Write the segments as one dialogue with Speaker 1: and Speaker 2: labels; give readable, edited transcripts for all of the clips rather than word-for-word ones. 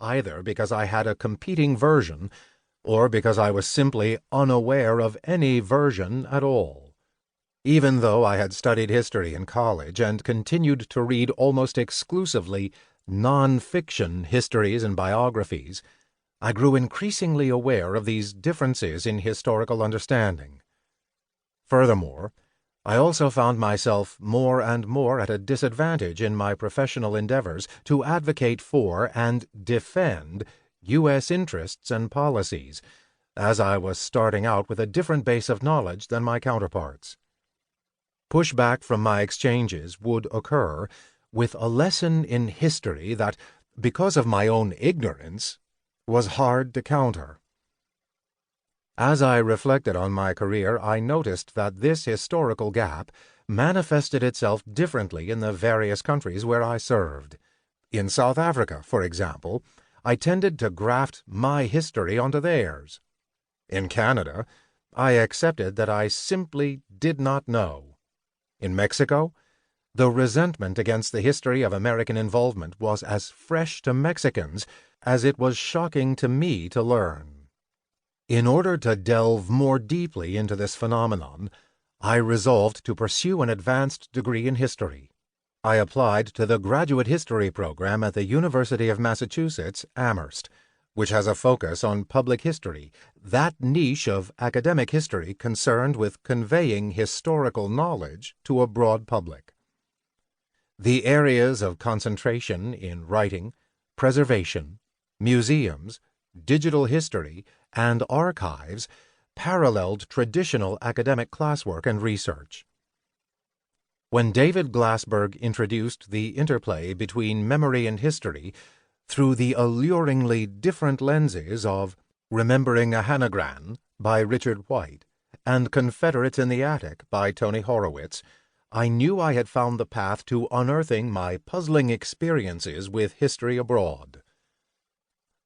Speaker 1: either because I had a competing version or because I was simply unaware of any version at all. Even though I had studied history in college and continued to read almost exclusively non-fiction histories and biographies, I grew increasingly aware of these differences in historical understanding. Furthermore, I also found myself more and more at a disadvantage in my professional endeavors to advocate for and defend U.S. interests and policies, as I was starting out with a different base of knowledge than my counterparts. Pushback from my exchanges would occur with a lesson in history that, because of my own ignorance, was hard to counter. As I reflected on my career, I noticed that this historical gap manifested itself differently in the various countries where I served. In South Africa, for example, I tended to graft my history onto theirs. In Canada, I accepted that I simply did not know. In Mexico, the resentment against the history of American involvement was as fresh to Mexicans as it was shocking to me to learn. In order to delve more deeply into this phenomenon, I resolved to pursue an advanced degree in history. I applied to the Graduate History program at the University of Massachusetts, Amherst, which has a focus on public history, that niche of academic history concerned with conveying historical knowledge to a broad public. The areas of concentration in writing, preservation, museums, digital history, and archives paralleled traditional academic classwork and research. When David Glassberg introduced the interplay between memory and history through the alluringly different lenses of Remembering a Hanagran by Richard White and Confederates in the Attic by Tony Horowitz, I knew I had found the path to unearthing my puzzling experiences with history abroad.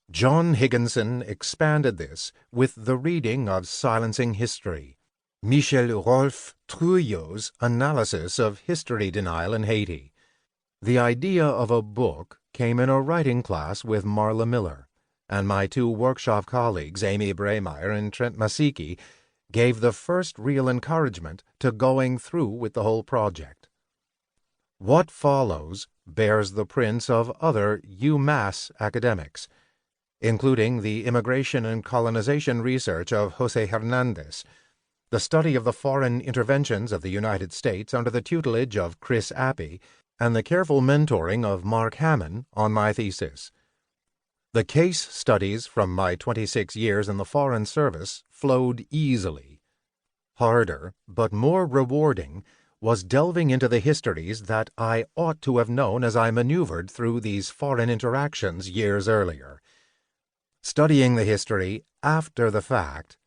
Speaker 1: John Higginson expanded this with the reading of Silencing History, Michel Rolph Trouillot's analysis of history denial in Haiti. The idea of a book came in a writing class with Marla Miller, and my two workshop colleagues, Amy Bremeyer and Trent Masiki, gave the first real encouragement to going through with the whole project. What follows bears the prints of other UMass academics, including the immigration and colonization research of Jose Hernandez, the study of the foreign interventions of the United States under the tutelage of Chris Appy, and the careful mentoring of Mark Hammond on my thesis. The case studies from my 26 years in the Foreign Service flowed easily. Harder, but more rewarding, was delving into the histories that I ought to have known as I maneuvered through these foreign interactions years earlier. Studying the history after the fact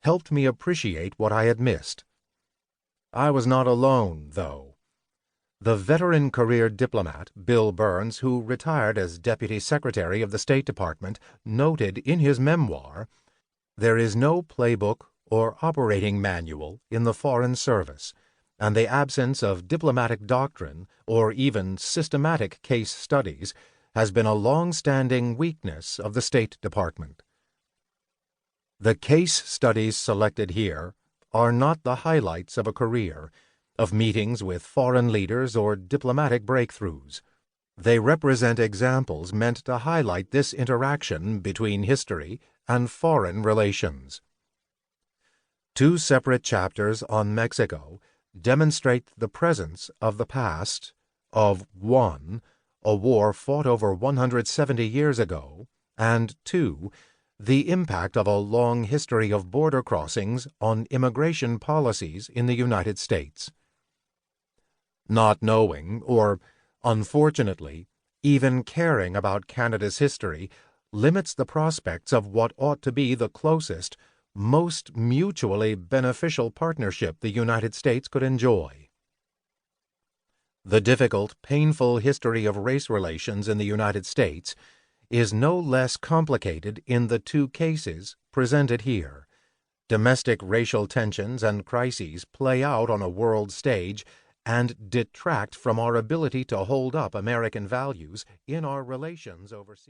Speaker 1: helped me appreciate what I had missed. I was not alone, though. The veteran career diplomat, Bill Burns, who retired as Deputy Secretary of the State Department, noted in his memoir, "There is no playbook or operating manual in the Foreign Service, and the absence of diplomatic doctrine or even systematic case studies has been a long-standing weakness of the State Department." The case studies selected here are not the highlights of a career, of meetings with foreign leaders or diplomatic breakthroughs. They represent examples meant to highlight this interaction between history and foreign relations. Two separate chapters on Mexico demonstrate the presence of the past of 1. A war fought over 170 years ago, and 2. The impact of a long history of border crossings on immigration policies in the United States. Not knowing, or, unfortunately, even caring about Canada's history limits the prospects of what ought to be the closest, most mutually beneficial partnership the United States could enjoy. The difficult, painful history of race relations in the United States is no less complicated in the two cases presented here. Domestic racial tensions and crises play out on a world stage and detract from our ability to hold up American values in our relations overseas.